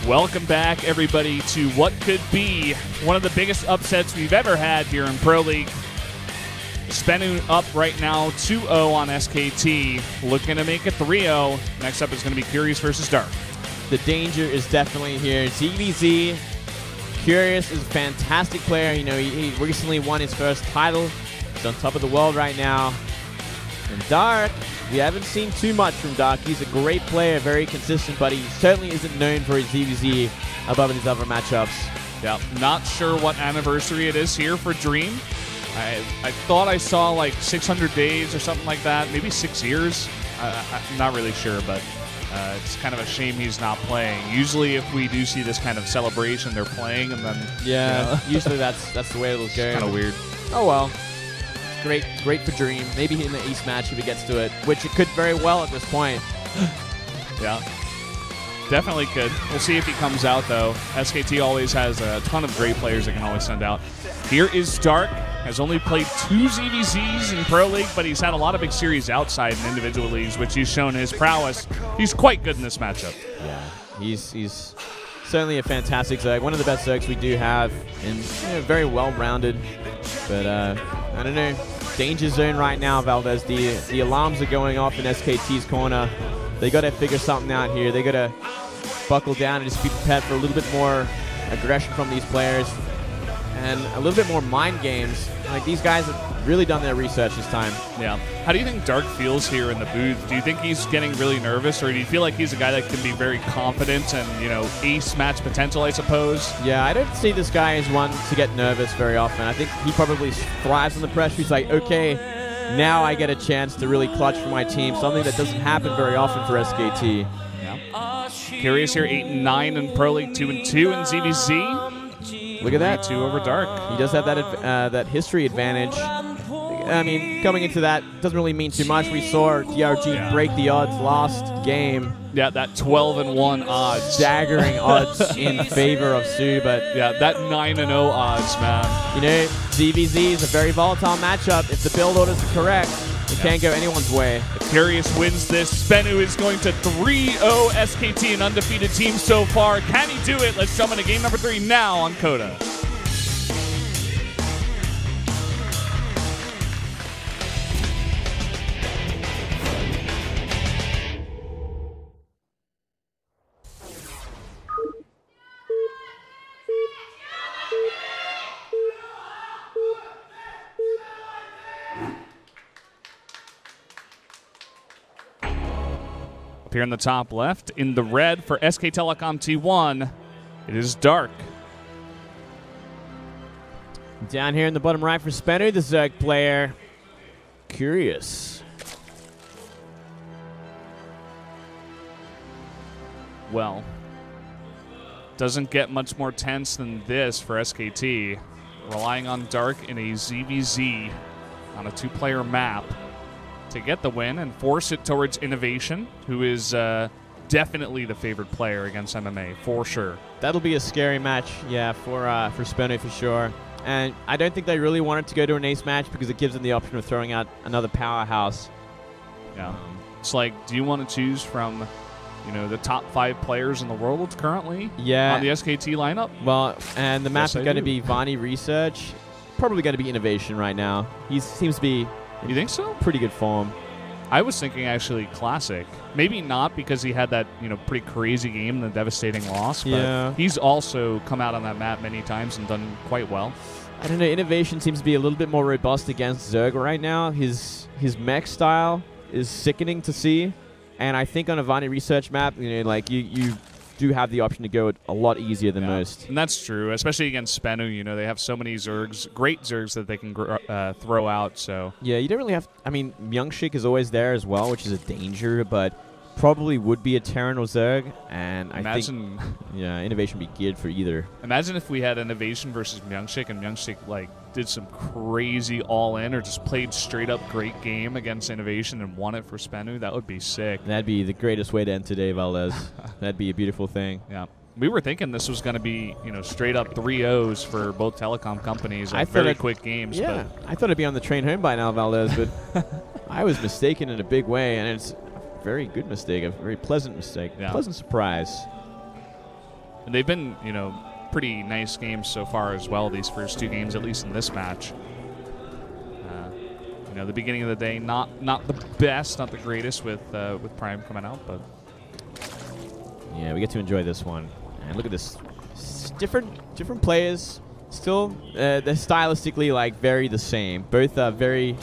Welcome back, everybody, to what could be one of the biggest upsets we've ever had here in Pro League. SBENU up right now 2-0 on SKT, looking to make it 3-0. Next up is going to be Curious versus Dark. The danger is definitely here. ZVZ, Curious is a fantastic player. You know, he recently won his first title. He's on top of the world right now. And Dark, we haven't seen too much from Dark. He's a great player, very consistent, but he certainly isn't known for his ZVZ above his other matchups. Yeah, not sure what anniversary it is here for Dream. I thought I saw like 600 days or something like that, maybe 6 years. I'm not really sure, but it's kind of a shame he's not playing. Usually if we do see this kind of celebration, they're playing, and then... Yeah, you know, usually that's the way it'll go. It's kind of weird. Oh well. Great for Dream. Maybe in the East match if he gets to it, which it could very well at this point. Yeah, definitely could. We'll see if he comes out, though. SKT always has a ton of great players they can always send out. Here is Dark. Has only played 2 ZVZs in Pro League, but he's had a lot of big series outside in individual leagues, which he's shown his prowess. He's quite good in this matchup. Yeah, he's certainly a fantastic Zerg. One of the best Zergs we do have, and very well-rounded. But I don't know. Danger zone right now, Valdez. The alarms are going off in SKT's corner. They got to figure something out here. They got to buckle down and just be prepared for a little bit more aggression from these players and a little bit more mind games. Like, these guys have really done their research this time. Yeah. How do you think Dark feels here in the booth? Do you think he's getting really nervous, or do you feel like he's a guy that can be very confident and, you know, ace match potential, I suppose? Yeah, I don't see this guy as one to get nervous very often. I think he probably thrives under pressure. He's like, okay, now I get a chance to really clutch for my team, something that doesn't happen very often for SKT. Yeah. Curious here, 8-9 in Pro League, 2-2 in ZVZ. Look at that. 2 over Dark. He does have that history advantage. I mean, coming into that doesn't really mean too much. We saw DRG break the odds last game. Yeah, that 12-1 odds. Staggering odds in favor of Sue, but... Yeah, that 9-0 odds, man. You know, ZVZ is a very volatile matchup. If the build orders are correct, it can't go anyone's way. If Curious wins this, SBENU is going to 3-0 SKT, an undefeated team so far. Can he do it? Let's jump into game number 3 now on Coda. Here in the top left, in the red for SK Telecom T1, it is Dark. Down here in the bottom right for SBENU, the Zerg player, Curious. Well, doesn't get much more tense than this for SKT. Relying on Dark in a ZVZ on a 2-player map to get the win and force it towards Innovation, who is definitely the favored player against MMA, for sure. That'll be a scary match, yeah, for SBENU for sure. And I don't think they really wanted to go to an ace match because it gives them the option of throwing out another powerhouse. Yeah. It's like, do you want to choose from, you know, the top 5 players in the world currently on the SKT lineup? Well, and the map is going to be Vani Research. Probably going to be Innovation right now. He seems to be... You think so? Pretty good form. I was thinking actually Classic. Maybe not because he had that, you know, pretty crazy game, the devastating loss, but he's also come out on that map many times and done quite well. I don't know, Innovation seems to be a little bit more robust against Zerg right now. His mech style is sickening to see, and I think on a Vani Research map, you know, like you do have the option to go a lot easier than most. And that's true, especially against SBENU. You know, they have so many Zergs, great Zergs that they can throw out. So yeah, you don't really have... I mean, Myungshik is always there as well, which is a danger, but probably would be a Terran or Zerg, and I think Innovation would be geared for either. Imagine if we had Innovation versus Myungshik, and Myungshik like did some crazy all-in or just played straight-up great game against Innovation and won it for SBENU. That would be sick. That'd be the greatest way to end today, Valdez. That'd be a beautiful thing. Yeah. We were thinking this was going to be, you know, straight-up 3-0s for both telecom companies, like very quick games. Yeah, but I thought it'd be on the train home by now, Valdez, but I was mistaken in a big way, and it's... very good mistake, a very pleasant mistake. Yeah. Pleasant surprise. And they've been, you know, pretty nice games so far as well, these first 2 games, at least in this match. You know, the beginning of the day, not the best, not the greatest with Prime coming out, but yeah, we get to enjoy this one. And look at this, different players. Still, they're stylistically like very the same. Both are very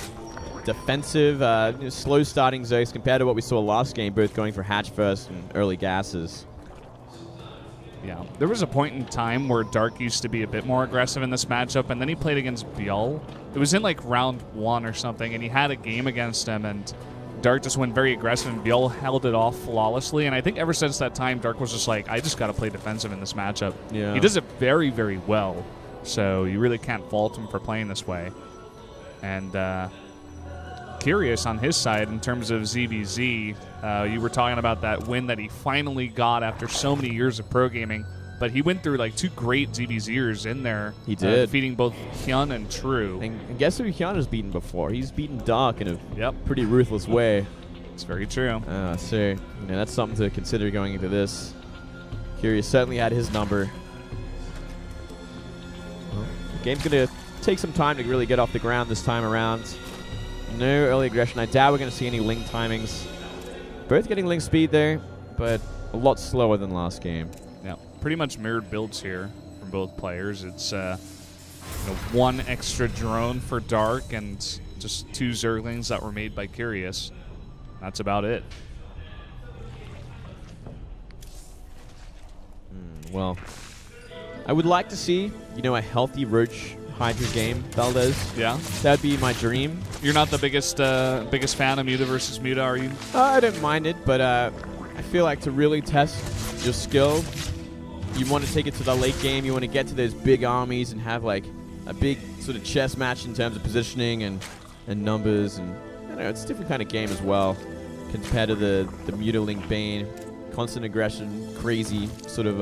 defensive, you know, slow starting Zergs compared to what we saw last game. Both going for hatch first and early gases. yeah. There was a point in time where Dark used to be a bit more aggressive in this matchup, and then he played against Bial. It was in like round 1 or something, and he had a game against him, and Dark just went very aggressive, and Bial held it off flawlessly. And I think ever since that time, Dark was just like, I just got to play defensive in this matchup. Yeah. He does it very, very well, so you really can't fault him for playing this way. And curious on his side in terms of ZVZ. You were talking about that win that he finally got after so many years of pro gaming, but he went through like 2 great ZVZers in there. He did. Defeating both Hyun and True. And guess who Hyun has beaten before? He's beaten Dark in a Yep. pretty ruthless way. It's very true. So you know, that's something to consider going into this. Curious certainly had his number. Well, the game's going to take some time to really get off the ground this time around. No early aggression. I doubt we're going to see any Ling timings. Both getting Ling speed there, but a lot slower than last game. Yeah, pretty much mirrored builds here from both players. It's you know, 1 extra drone for Dark and just 2 Zerglings that were made by Curious. That's about it. Well, I would like to see, you know, a healthy Roach Hydra game, Valdez. Yeah? That'd be my dream. You're not the biggest fan of Muta versus Muta, are you? I don't mind it, but I feel like to really test your skill, you want to take it to the late game. You want to get to those big armies and have like a big sort of chess match in terms of positioning and numbers. And I don't know, it's a different kind of game as well compared to the Mutaling Bane. Constant aggression, crazy sort of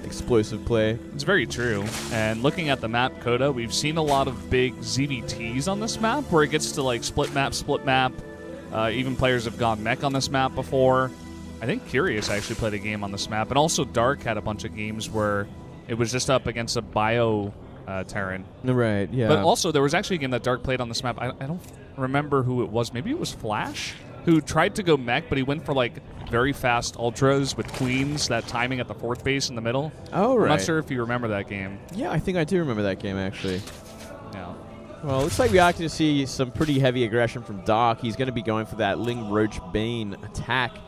explosive play. It's very true. And looking at the map, Coda, we've seen a lot of big ZVTs on this map where it gets to like split map. Even players have gone mech on this map before. I think Curious actually played a game on this map. And also Dark had a bunch of games where it was just up against a bio Terran. Right, yeah. But also there was actually a game that Dark played on this map. I don't remember who it was. Maybe it was Flash, who tried to go mech, but he went for like very fast ultras with queens, that timing at the 4th base in the middle. Oh, right. I'm not sure if you remember that game. Yeah, I think I do remember that game, actually. Yeah. Well, looks like we are going to see some pretty heavy aggression from Dark. He's going to be going for that Ling Roach Bane attack,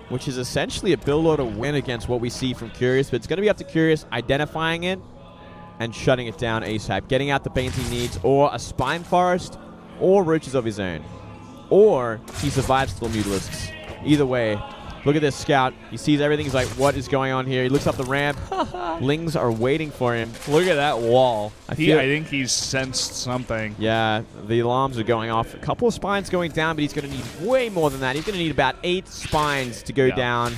which is essentially a build order win against what we see from Curious, but it's going to be up to Curious identifying it and shutting it down ASAP, getting out the Banes he needs, or a Spine Forest, or Roaches of his own. Or he survives still Mutalisks. Either way, look at this scout. He sees everything. He's like, what is going on here? He looks up the ramp. Lings are waiting for him. Look at that wall. I think he's sensed something. Yeah, the alarms are going off. A couple of spines going down, but he's going to need way more than that. He's going to need about 8 spines to go down.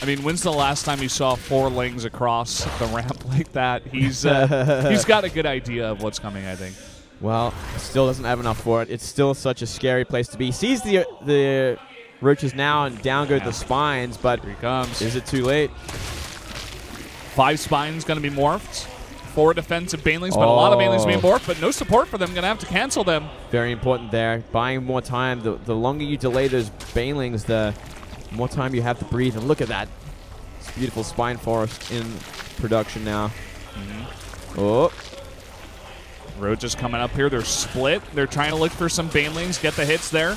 I mean, when's the last time you saw 4 Lings across the ramp like that? He's got a good idea of what's coming, I think. Well, still doesn't have enough for it. It's still such a scary place to be. He sees the Roaches now, and down go the spines, but here he comes. Is it too late? 5 spines going to be morphed. 4 defensive Banelings, but a lot of Banelings being morphed, but no support for them. Going to have to cancel them. Very important there. Buying more time. The longer you delay those Banelings, the more time you have to breathe. And look at that. It's beautiful Spine Forest in production now. Oh. Roach is coming up here. They're split. They're trying to look for some Banelings, get the hits there.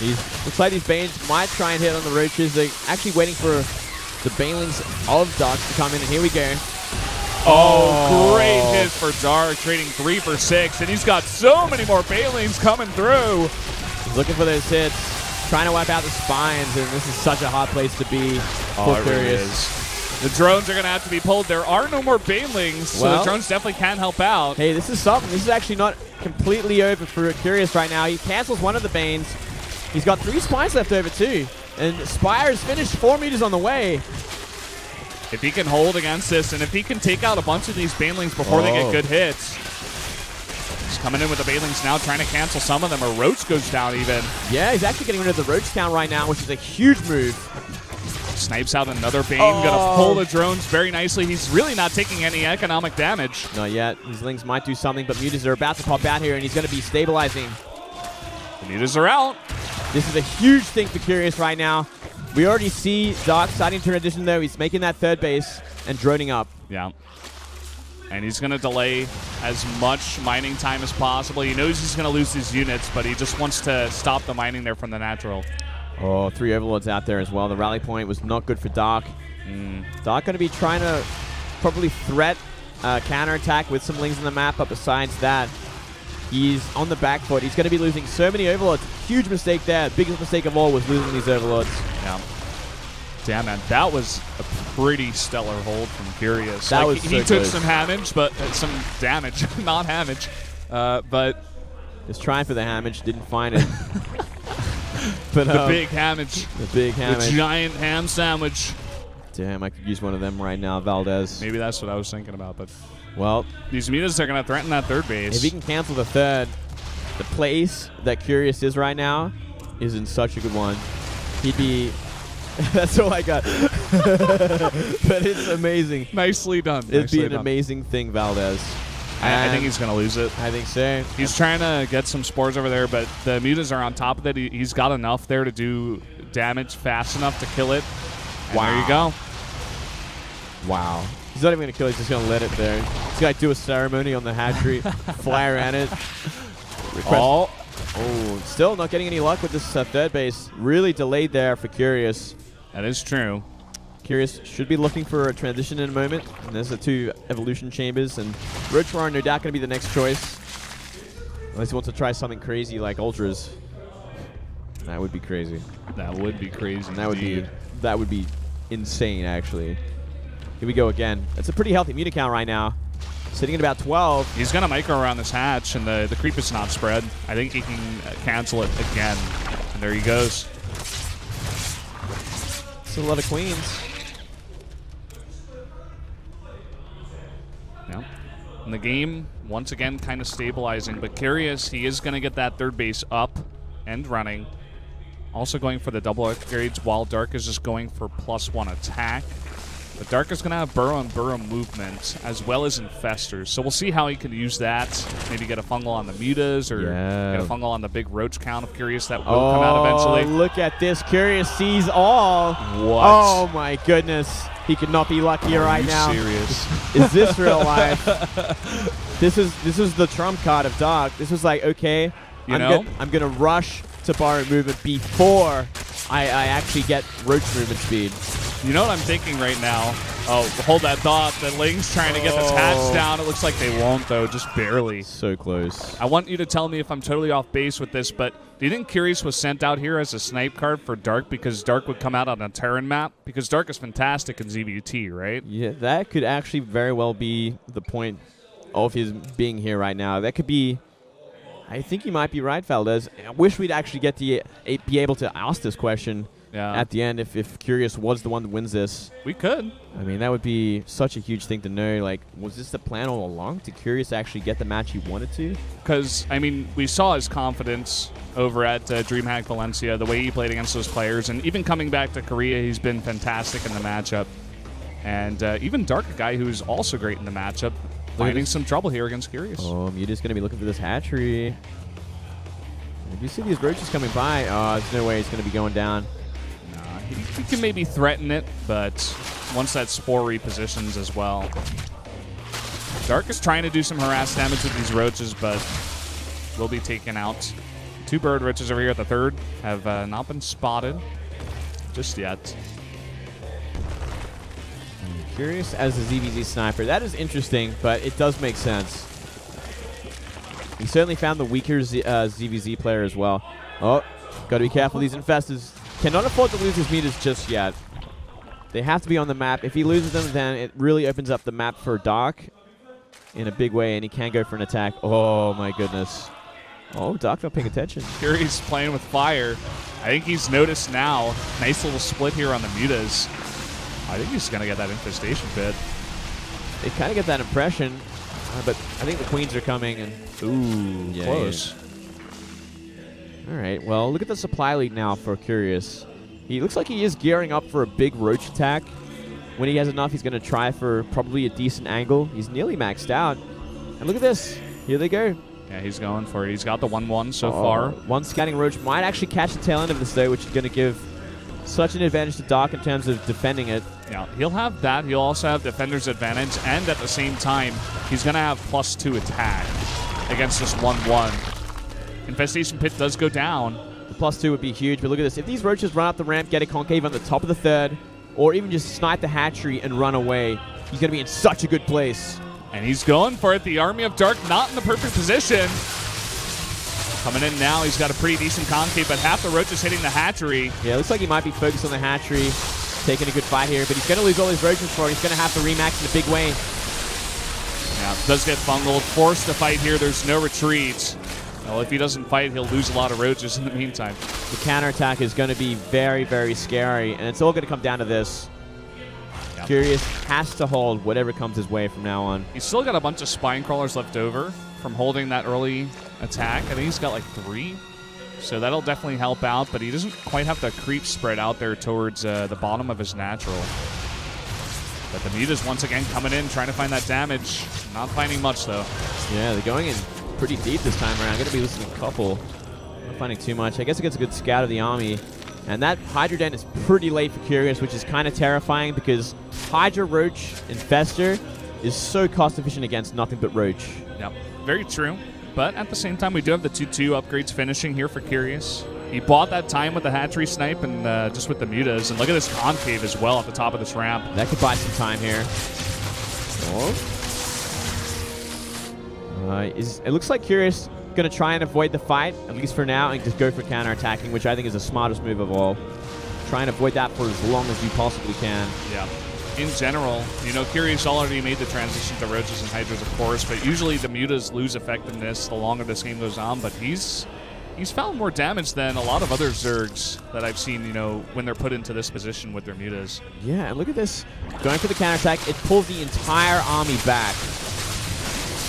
Looks like these Banes might try and hit on the Roaches. They're actually waiting for the Banelings of Dark to come in, and here we go. Oh, great hit for Dark, trading 3 for 6, and he's got so many more Banelings coming through. He's looking for those hits, trying to wipe out the spines, and this is such a hard place to be for Curious. The drones are going to have to be pulled. There are no more Banelings, so the drones definitely can help out. Hey, this is something. This is actually not completely over for Curious right now. He cancels one of the Banes. He's got 3 spines left over too. And Spire is finished, 4 meters on the way. If he can hold against this, and if he can take out a bunch of these Banelings before they get good hits. He's coming in with the Banelings now, trying to cancel some of them, or Roach goes down even. Yeah, he's actually getting rid of the Roach count right now, which is a huge move. Snipes out another Bane. Gonna pull the drones very nicely. He's really not taking any economic damage. Not yet. These Lings might do something, but mutas are about to pop out here, and he's going to be stabilizing. The mutas are out. This is a huge thing for Curious right now. We already see Dark starting to transition, though. He's making that third base and droning up. Yeah. And he's going to delay as much mining time as possible. He knows he's going to lose these units, but he just wants to stop the mining there from the natural. Oh, 3 Overlords out there as well. The rally point was not good for Dark. Dark going to be trying to probably threat counterattack with some Lings on the map, but besides that, he's on the back foot. He's going to be losing so many Overlords. Huge mistake there. Biggest mistake of all was losing these Overlords. Yeah. Damn, man. That was a pretty stellar hold from Curious. That like, was he so took close. some damage, but some damage, not damage. But just trying for the damage, didn't find it. But the big damage. The big damage. The giant ham sandwich. Damn, I could use one of them right now, Valdez. Maybe that's what I was thinking about, but well, these mutas are going to threaten that third base. If he can cancel the third, the place that Curious is right now is in such a good one. He'd be... That's all I got. But it's amazing. Nicely done. It'd be an amazing thing, Valdez. I think he's going to lose it. I think so. He's trying to get some spores over there, but the mutas are on top of it. He's got enough there to do damage fast enough to kill it. And there you go. Wow. He's not even going to kill it. He's just going to let it there. He's going to do a ceremony on the hatchery, fly around it. Oh, still not getting any luck with this third base. Really delayed there for Curious. That is true. Curious should be looking for a transition in a moment. And there's the 2 evolution chambers. And Roachroar no doubt going to be the next choice. Unless he wants to try something crazy like Ultras. That would be crazy. That would be crazy. That would be insane, actually. Here we go again. It's a pretty healthy muta count right now. Sitting at about 12. He's going to micro around this hatch, and the creep is not spread. I think he can cancel it again. And there he goes. It's a lot of queens. Yeah. And the game, once again, kind of stabilizing. But Curious, he is going to get that third base up and running. Also going for the double upgrades, while Dark is just going for +1 attack. But Dark is going to have Burrow and Burrow movement, as well as Infestors. So we'll see how he can use that. Maybe get a fungal on the mutas, or get a fungal on the big roach count of Curious that will come out eventually. Look at this. Curious sees all. What? Oh, my goodness. He could not be luckier right now. Are you serious? Is this real life? This is the trump card of Dark. This was like, okay, I'm gonna rush to borrow movement before I actually get roach movement speed. You know what I'm thinking right now? Oh, hold that thought. The Ling's trying to get this hatch down. It looks like they won't, though, just barely. So close. I want you to tell me if I'm totally off base with this, but do you think Curious was sent out here as a snipe card for Dark because Dark would come out on a Terran map? Because Dark is fantastic in ZVT, right? Yeah, that could actually very well be the point of his being here right now. That could be... I think you might be right, Valdez. I wish we'd actually get to be able to ask this question at the end if Curious was the one that wins this. We could. I mean, that would be such a huge thing to know. Like, was this the plan all along? Did Curious actually get the match he wanted to? Because, I mean, we saw his confidence over at DreamHack Valencia, the way he played against those players, and even coming back to Korea, he's been fantastic in the matchup. And even Dark, a guy who's also great in the matchup, finding some trouble here against Curious. Oh, Muta's going to be looking for this hatchery. If you see these roaches coming by, there's no way he's going to be going down. Nah, he can maybe threaten it, but once that spore repositions as well. Dark is trying to do some harass damage with these roaches, but will be taken out. 2 bird roaches over here at the third have not been spotted just yet. Curious as a ZVZ sniper. That is interesting, but it does make sense. He certainly found the weaker ZVZ player as well. Oh, got to be careful. These infestors cannot afford to lose his meters just yet. They have to be on the map. If he loses them, then it really opens up the map for Dark in a big way, and he can go for an attack. Oh, my goodness. Oh, Dark not paying attention. Curious playing with fire. I think he's noticed now. Nice little split here on the mutas. I think he's going to get that infestation bit. They kind of get that impression, but I think the queens are coming. And ooh, close. Yeah. All right, well, look at the supply lead now for Curious. He looks like he is gearing up for a big roach attack. When he has enough, he's going to try for probably a decent angle. He's nearly maxed out. And look at this. Here they go. Yeah, he's going for it. He's got the 1-1 so far. One scanning roach might actually catch the tail end of this, though, which is going to give such an advantage to Dark in terms of defending it. Yeah, he'll have that. He'll also have defender's advantage, and at the same time, he's going to have +2 attack against this 1-1. Infestation Pit does go down. The +2 would be huge, but look at this. If these roaches run up the ramp, get a concave on the top of the third, or even just snipe the hatchery and run away, he's going to be in such a good place. And he's going for it. The Army of Dark not in the perfect position. Coming in now, he's got a pretty decent concave, but half the roaches hitting the hatchery. Yeah, it looks like he might be focused on the hatchery, taking a good fight here, but he's going to lose all his roaches for it. He's going to have to remax in a big way. Yeah, does get bungled, forced to fight here. There's no retreat. Well, if he doesn't fight, he'll lose a lot of roaches in the meantime. The counterattack is going to be very, very scary, and it's all going to come down to this. Yep. Curious has to hold whatever comes his way from now on. He's still got a bunch of spine crawlers left over from holding that early attack. I think he's got like 3. So that'll definitely help out, but he doesn't quite have the creep spread out there towards the bottom of his natural. But the mutas once again coming in, trying to find that damage. Not finding much, though. Yeah, they're going in pretty deep this time around. I'm going to be losing a couple. Not finding too much. I guess it gets a good scout of the army. And that Hydra Den is pretty late for Curious, which is kind of terrifying because Hydra, Roach, Infester is so cost-efficient against nothing but Roach. Yep, very true. But at the same time, we do have the 2-2 upgrades finishing here for Curious. He bought that time with the hatchery snipe and just with the mutas. And look at this concave as well at the top of this ramp. That could buy some time here. Oh. It looks like Curious going to try and avoid the fight, at least for now, and just go for counterattacking, which I think is the smartest move of all. Try and avoid that for as long as you possibly can. Yeah. In general, you know, Curious already made the transition to Roaches and Hydras, of course, but usually the mutas lose effectiveness the longer this game goes on, but he's found more damage than a lot of other Zergs that I've seen, you know, when they're put into this position with their mutas. Yeah, and look at this. Going for the counterattack, it pulls the entire army back.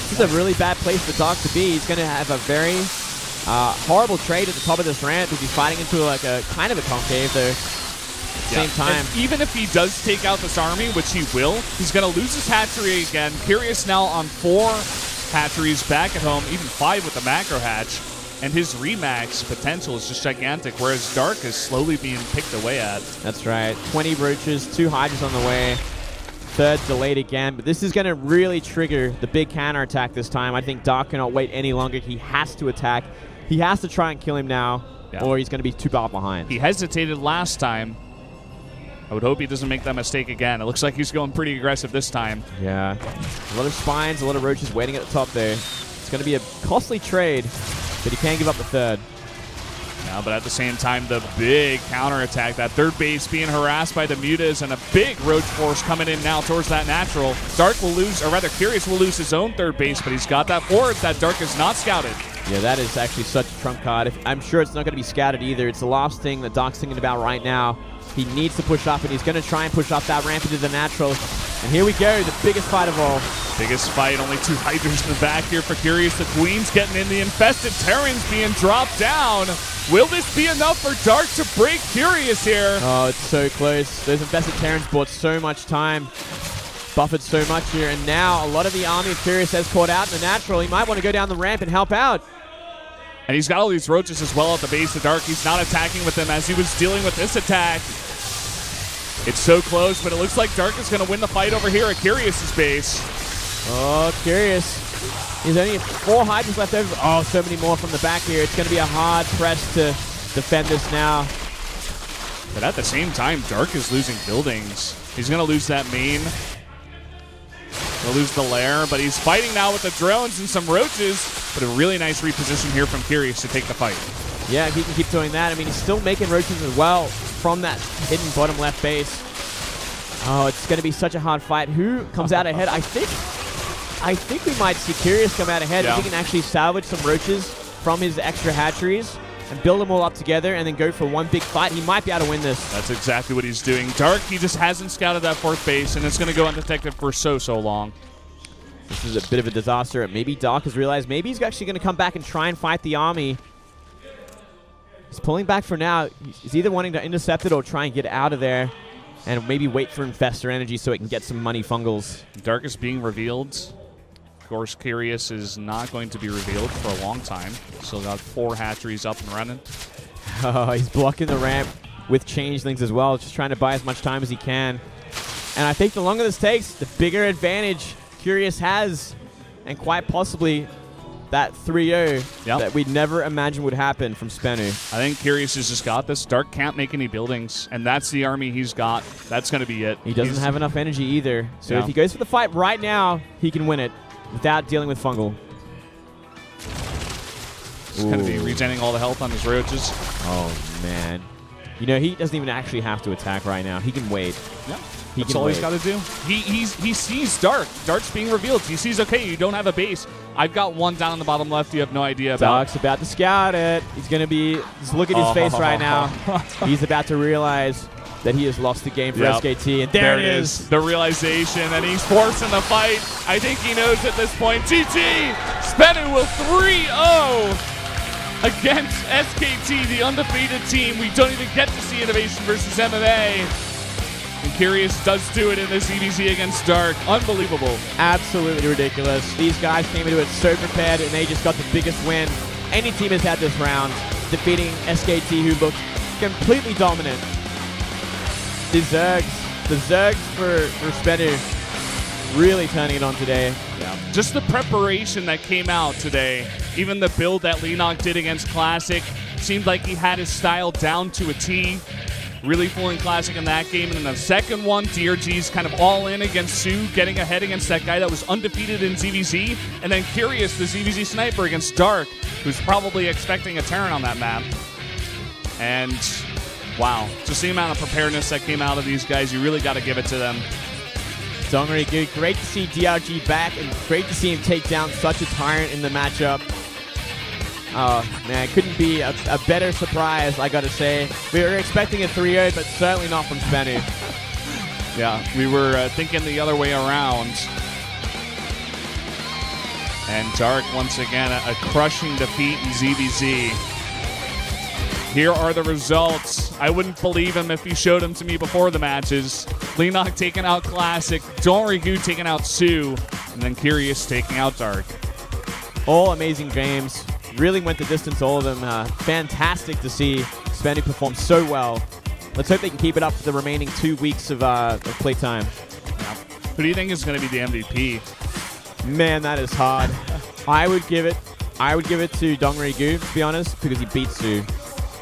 This is a really bad place for Dark to be. He's going to have a very horrible trade at the top of this ramp because he's fighting into like a kind of a concave there. Same time. And even if he does take out this army, which he will, he's going to lose his hatchery again. Curious now on 4 hatcheries back at home, even 5 with the macro hatch. And his remax potential is just gigantic, whereas Dark is slowly being picked away at. That's right. 20 roaches, 2 hydras on the way. Third delayed again, but this is going to really trigger the big counterattack this time. I think Dark cannot wait any longer. He has to attack. He has to try and kill him now, or he's going to be too far behind. He hesitated last time. I would hope he doesn't make that mistake again. It looks like he's going pretty aggressive this time. Yeah. A lot of spines, a lot of roaches waiting at the top there. It's going to be a costly trade, but he can't give up the third. Yeah, but at the same time, the big counterattack, that third base being harassed by the mutas, and a big roach force coming in now towards that natural. Dark will lose, or rather Curious will lose his own third base, but he's got that forward that Dark is not scouted. Yeah, that is actually such a trump card. I'm sure it's not going to be scouted either. It's the last thing that Dark's thinking about right now. He needs to push up, and he's going to try and push up that ramp into the natural. And here we go, the biggest fight of all. Biggest fight, only 2 hydras in the back here for Curious. The Queen's getting in, the infested Terrans being dropped down. Will this be enough for Dark to break Curious here? Oh, it's so close. Those infested Terrans bought so much time. Buffered so much here, and now a lot of the army of Curious has caught out in the natural. He might want to go down the ramp and help out. And he's got all these roaches as well at the base of Dark. He's not attacking with them as he was dealing with this attack. It's so close, but it looks like Dark is going to win the fight over here at Curious's base. Oh, Curious. He's only 4 hydras left over. Oh, so many more from the back here. It's going to be a hard press to defend this now. But at the same time, Dark is losing buildings. He's going to lose that main. He'll lose the lair, but he's fighting now with the drones and some roaches. But a really nice reposition here from Curious to take the fight. Yeah, if he can keep doing that. I mean, he's still making roaches as well from that hidden bottom left base. Oh, it's going to be such a hard fight. Who comes out ahead? I think we might see Curious come out ahead. If he can actually salvage some roaches from his extra hatcheries and build them all up together and then go for one big fight, he might be able to win this. That's exactly what he's doing. Dark, he just hasn't scouted that 4th base, and it's going to go undetected for so long. This is a bit of a disaster. Maybe Dark has realized maybe he's actually going to come back and try and fight the army. He's pulling back for now. He's either wanting to intercept it or try and get out of there and maybe wait for Infestor Energy so it can get some money fungals. Dark is being revealed. Of course, Curious is not going to be revealed for a long time. Still got 4 hatcheries up and running. Oh, he's blocking the ramp with changelings as well, just trying to buy as much time as he can. And I think the longer this takes, the bigger advantage Curious has, and quite possibly that 3-0 that we'd never imagined would happen from SBENU. I think Curious has just got this. Dark can't make any buildings, and that's the army he's got. That's going to be it. He doesn't have enough energy either. So if he goes for the fight right now, he can win it without dealing with fungal. He's going to be regening all the health on his roaches. Oh, man. You know, he doesn't even actually have to attack right now. He can wait. Yeah. That's all he's got to do. He sees Dark. Dark's being revealed. He sees, okay, you don't have a base. I've got one down on the bottom left you have no idea about. Dark's about to scout it. He's going to be, just look at his face right now. He's about to realize that he has lost the game for SKT. And there it is. The realization, and he's forcing the fight. I think he knows at this point. GG! SBENU will 3-0 against SKT, the undefeated team. We don't even get to see Innovation versus MMA. And Curious does do it in this EVZ against Dark. Unbelievable. Absolutely ridiculous. These guys came into it so prepared, and they just got the biggest win any team has had this round, defeating SKT, who looked completely dominant. The Zergs for SBENU really turning it on today. Yeah. Just the preparation that came out today. Even the build that Lenok did against Classic seemed like he had his style down to a T. Really fooling Classic in that game. And in the second one, DRG's kind of all in against Sue, getting ahead against that guy that was undefeated in ZVZ. And then Curious, the ZVZ sniper against Dark, who's probably expecting a Terran on that map. And wow, just the amount of preparedness that came out of these guys, you really got to give it to them. Dongri good. Great to see DRG back, and great to see him take down such a tyrant in the matchup. Oh, man, couldn't be a better surprise, I got to say. We were expecting a 3-0, but certainly not from SBENU. Yeah, we were thinking the other way around. And Dark, once again, a crushing defeat in ZVZ. Here are the results. I wouldn't believe him if he showed them to me before the matches. Lenok taking out Classic, Donrigu taking out Sue, and then Curious taking out Dark. All amazing games. Really went the distance, all of them. Fantastic to see SBENU perform so well. Let's hope they can keep it up for the remaining 2 weeks of playtime. Yeah. Who do you think is going to be the MVP? Man, that is hard. I would give it to Donrigu, to be honest, because he beat Sue.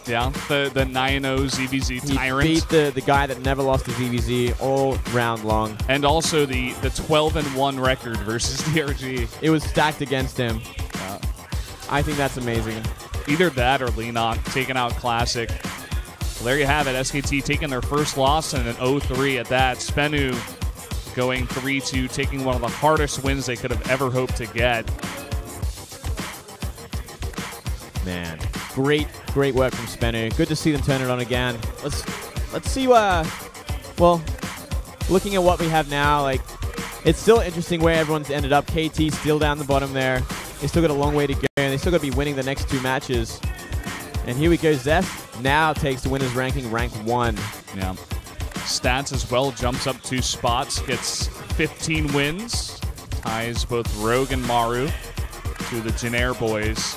Yeah, the 9-0 ZVZ tyrant. He beat the guy that never lost to ZVZ all round long. And also the 12-1 record versus DRG. It was stacked against him. Yeah. I think that's amazing. Either that or Lenok taking out Classic. Well, there you have it. SKT taking their first loss and an 0-3 at that. SBENU going 3-2, taking one of the hardest wins they could have ever hoped to get. Man, great work from SBENU. Good to see them turn it on again. Let's see. Well, looking at what we have now, like, it's still interesting where everyone's ended up. KT still down the bottom there. They still got a long way to go, and they still got to be winning the next 2 matches. And here we go. Zeph now takes the winner's ranking, rank 1. Yeah. Stats as well, jumps up 2 spots, gets 15 wins, ties both Rogue and Maru to the Janair boys.